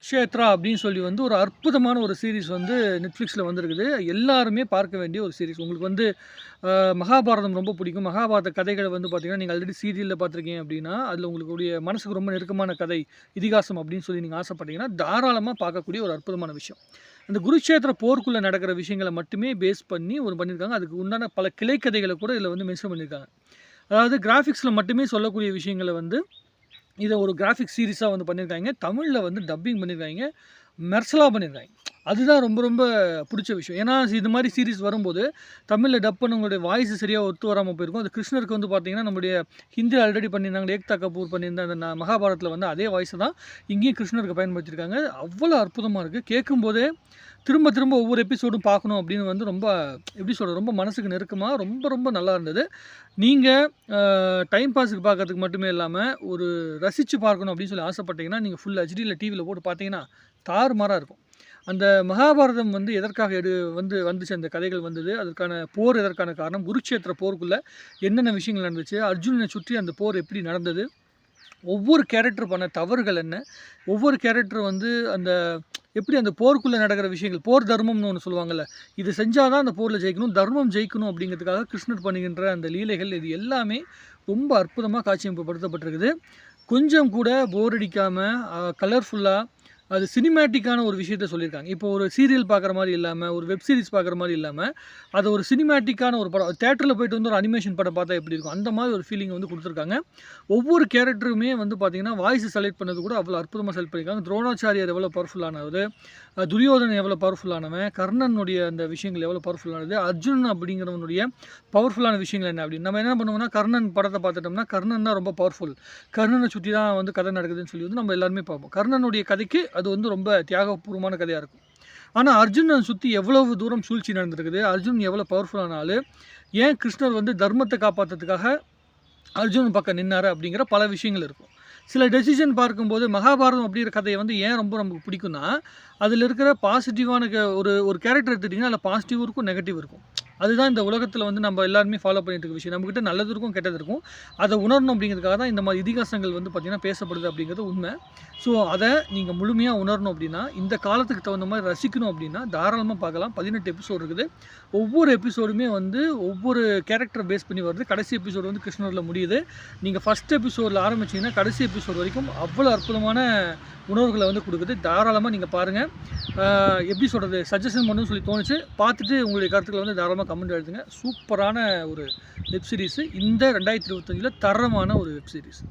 குருக்ஷேத்ரா அப்படின்னு சொல்லி வந்து ஒரு அற்புதமான ஒரு சீரிஸ் வந்து நெட்ஃப்ளிக்ஸில் வந்திருக்குது. எல்லாருமே பார்க்க வேண்டிய ஒரு சீரிஸ். உங்களுக்கு வந்து மகாபாரதம் ரொம்ப பிடிக்கும். மகாபாரத கதைகள வந்து பார்த்தீங்கன்னா, நீங்க ஆல்ரெடி சீரியல்ல பார்த்துருக்கீங்க அப்படின்னா, அதில உங்களுடைய மனசுக்கு ரொம்ப நெருக்கமான கதை, இதிகாசம் அப்படின்னு சொல்லி நீங்க ஆசைப்பட்டீங்கன்னா, தாராளமா பார்க்கக்கூடிய ஒரு அற்புதமான விஷயம். அந்த குருட்சேத்திர போருக்குள்ள நடக்கிற விஷயங்கள மட்டுமே பேஸ் பண்ணி ஒரு பண்ணியிருக்காங்க. அதுக்கு உண்டான பல கிளை கதைகள கூட இதில வந்து மென்ஷன் பண்ணியிருக்காங்க. அதாவது கிராபிக்ஸ்ல மட்டுமே சொல்லக்கூடிய விஷயங்கள வந்து இத ஒரு கிராஃபிக் சீரிஸா வந்து பண்ணியிருக்காய்ங்க. தமிழ்ல வந்து டப்பிங் பண்ணியிருக்காய்ங்க. மெர்சலா பண்ணியிருக்காய்ங்க. அதுதான் ரொம்ப ரொம்ப புடிச்ச விஷயம். ஏன்னா, இது மாரி சீரிஸ் வரும்போது, தமிழ்ல டப் பண்ணவங்களுடைய வாய்ஸ் சரியா ஒத்து வராம போயிருக்கும். அது கிருஷ்ணருக்கு வந்து பார்த்தீங்கன்னா, நம்முடைய ஹிந்தில ஆல்ரெடி பண்ணியிருந்தாங்க. ஏக்தா கபூர் பண்ணியிருந்த அந்த மகாபாரதத்தில வந்து அதே வாய்ஸ தான் இங்கேயும் கிருஷ்ணருக்கு பயன்படுத்தியிருக்காங்க. அவ்வளோ அற்புதமா இருக்கு. கேட்கும்போதே திரும்ப திரும்ப ஒவ்வொரு எபிசோடும் பார்க்கணும் அப்படின்னு வந்து ரொம்ப எப்படி சொல்றது? ரொம்ப மனசுக்கு நெருக்கமா ரொம்ப ரொம்ப நல்லா இருந்தது. நீங்க டைம் பாஸுக்கு பார்க்கறதுக்கு மட்டுமே இல்லாம, ஒரு ரசிச்சு பார்க்கணும் அப்படின்னு சொல்லி ஆசைப்பட்டீங்கன்னா, நீங்க ஃபுல் ஹெச்டில டிவில போட்டு பார்த்தீங்கன்னா, தாறுமாறா இருக்கும். அந்த மகாபாரதம் வந்து எதற்காக வந்துச்சு அந்த கதைகள் வந்தது. அதற்கான போர் எதற்கான காரணம், குருட்சேத்திர போருக்குள்ள என்னென்ன விஷயங்கள் நடந்துச்சு, அர்ஜுனன சுற்றி அந்த போர் எப்படி நடந்தது, ஒவ்வொரு கேரக்டர் பண்ண தவறுகள் என்ன, ஒவ்வொரு கேரக்டர் வந்து அந்த எப்படி அந்த போருக்குள்ள நடக்கிற விஷயங்கள், போர் தர்மம்னு ஒண்ணு சொல்லுவாங்கல்ல. இது செஞ்சா தான் அந்த போர்ல ஜெயிக்கணும், தர்மம் ஜெயிக்கணும் அப்படிங்கிறதுக்காக கிருஷ்ணர் பண்ணுகின்ற அந்த லீலைகள் இது எல்லாமே ரொம்ப அற்புதமா காட்சியமைப்படுத்தப்பட்டிருக்குது. கொஞ்சம் கூட போர் அடிக்காம, கலர்ஃபுல்லா அது சினிமேட்டிக்கான ஒரு விஷயத்த சொல்லியிருக்காங்க. இப்போ ஒரு சீரியல் பார்க்குற மாரி இல்லாம, ஒரு வெப் சீரிஸ் பார்க்குற மாரி இல்லாம, அது ஒரு சினிமேட்டிக்கான ஒரு படம். தியேட்டர்ல போயிட்டு வந்து ஒரு அனிமேஷன் படம் பார்த்தா எப்படி இருக்கும்? அந்த மாரி ஒரு ஃபீலிங் வந்து குடுத்துருக்காங்க. ஒவ்வொரு கேரக்டருமே வந்து பார்த்தீங்கன்னா, வாய்ஸ் செலக்ட் பண்ணது கூட அவ்வளோ அற்புதமா செலக்ட் பண்ணியிருக்காங்க. துரோணாச்சாரியார் எவ்வளோ பவர்ஃபுல்லானவரு, துரியோதனன் எவ்வளோ பவர்ஃபுல்லானவன், கர்ணனுடைய அந்த விஷயங்கள் எவ்வளோ பவர்ஃபுல்லானது, அர்ஜுனன் அப்படிங்கிறவனுடைய பவர்ஃபுல்லான விஷயங்கள் என்ன அப்படின்னு. நம்ம என்ன பண்ணுவோம்னா, கர்ணன் படத்த பார்த்துட்டோம்னா, கர்ணன் தான் ரொம்ப பவர்ஃபுல். கர்ணன சுத்தி தான் வந்து கதை நடக்குதுன்னு சொல்லி வந்து நம்ம எல்லாருமே பார்ப்போம். கர்ணனுடைய கதைக்கு அது வந்து ரொம்ப தியாகபூர்வமான கதையா இருக்கும். ஆனா, அர்ஜுனன சுத்தி எவ்வளவு தூரம் சூழ்ச்சி நடந்திருக்குது, அர்ஜுனன் எவ்வளோ பவர்ஃபுல்லான ஆளு, ஏன் கிருஷ்ணர் வந்து தர்மத்த காப்பாத்துறதுக்காக அர்ஜுனன் பக்கம் நின்னாரு அப்படிங்கிற பல விஷயங்கள் இருக்கும். சில டெசிஷன் பார்க்கும்போது மகாபாரதம் அப்படிங்கிற கதைய வந்து ஏன் ரொம்ப நமக்கு பிடிக்கும்னா, அதில இருக்கிற பாசிட்டிவான ஒரு ஒரு கேரக்டர் எடுத்துக்கிட்டீங்கன்னா, அதில பாசிட்டிவ் இருக்கும், நெகட்டிவ் இருக்கும். அதுதான் இந்த உலகத்தில வந்து நம்ம எல்லாருமே ஃபாலோ பண்ணிட்டு இருக்க விஷயம். நம்மகிட்ட நல்லது இருக்கும், கெட்டது இருக்கும். அத உணரணும் அப்படிங்கிறதுக்காக தான் இந்த மாரி இதிகாசங்கள் வந்து பார்த்தீங்கன்னா பேசப்படுது அப்படிங்கிறது உண்மை. ஸோ, அத நீங்க முழுமையா உணரணும் அப்படின்னா, இந்த காலத்துக்கு தகுந்த மாரி ரசிக்கணும் அப்படின்னா, தாராளமா பார்க்கலாம். 18 எபிசோடு இருக்குது. ஒவ்வொரு எபிசோடுமே வந்து ஒவ்வொரு கேரக்டர பேஸ் பண்ணி வருது. கடைசி எபிசோடு வந்து கிருஷ்ணர்ல முடியுது. நீங்க ஃபர்ஸ்ட் எபிசோட்ல ஆரம்பிச்சீங்கன்னா, கடைசி எபிசோடு வரைக்கும் அவ்வளோ அற்புதமான உணர்வுகள வந்து குடுக்குது. தாராளமா நீங்க பாருங்க. எப்படி சொல்றது? சஜஷன் பண்ணணும்னு சொல்லி தோணுச்சு. பார்த்துட்டு உங்களுடைய கருத்துக்கள வந்து தாராளமா கமெண்ட் எழுதுங்க. சூப்பரான ஒரு வெப் சீரிஸ். இந்த 2025ல தரமான ஒரு வெப் சீரிஸ்.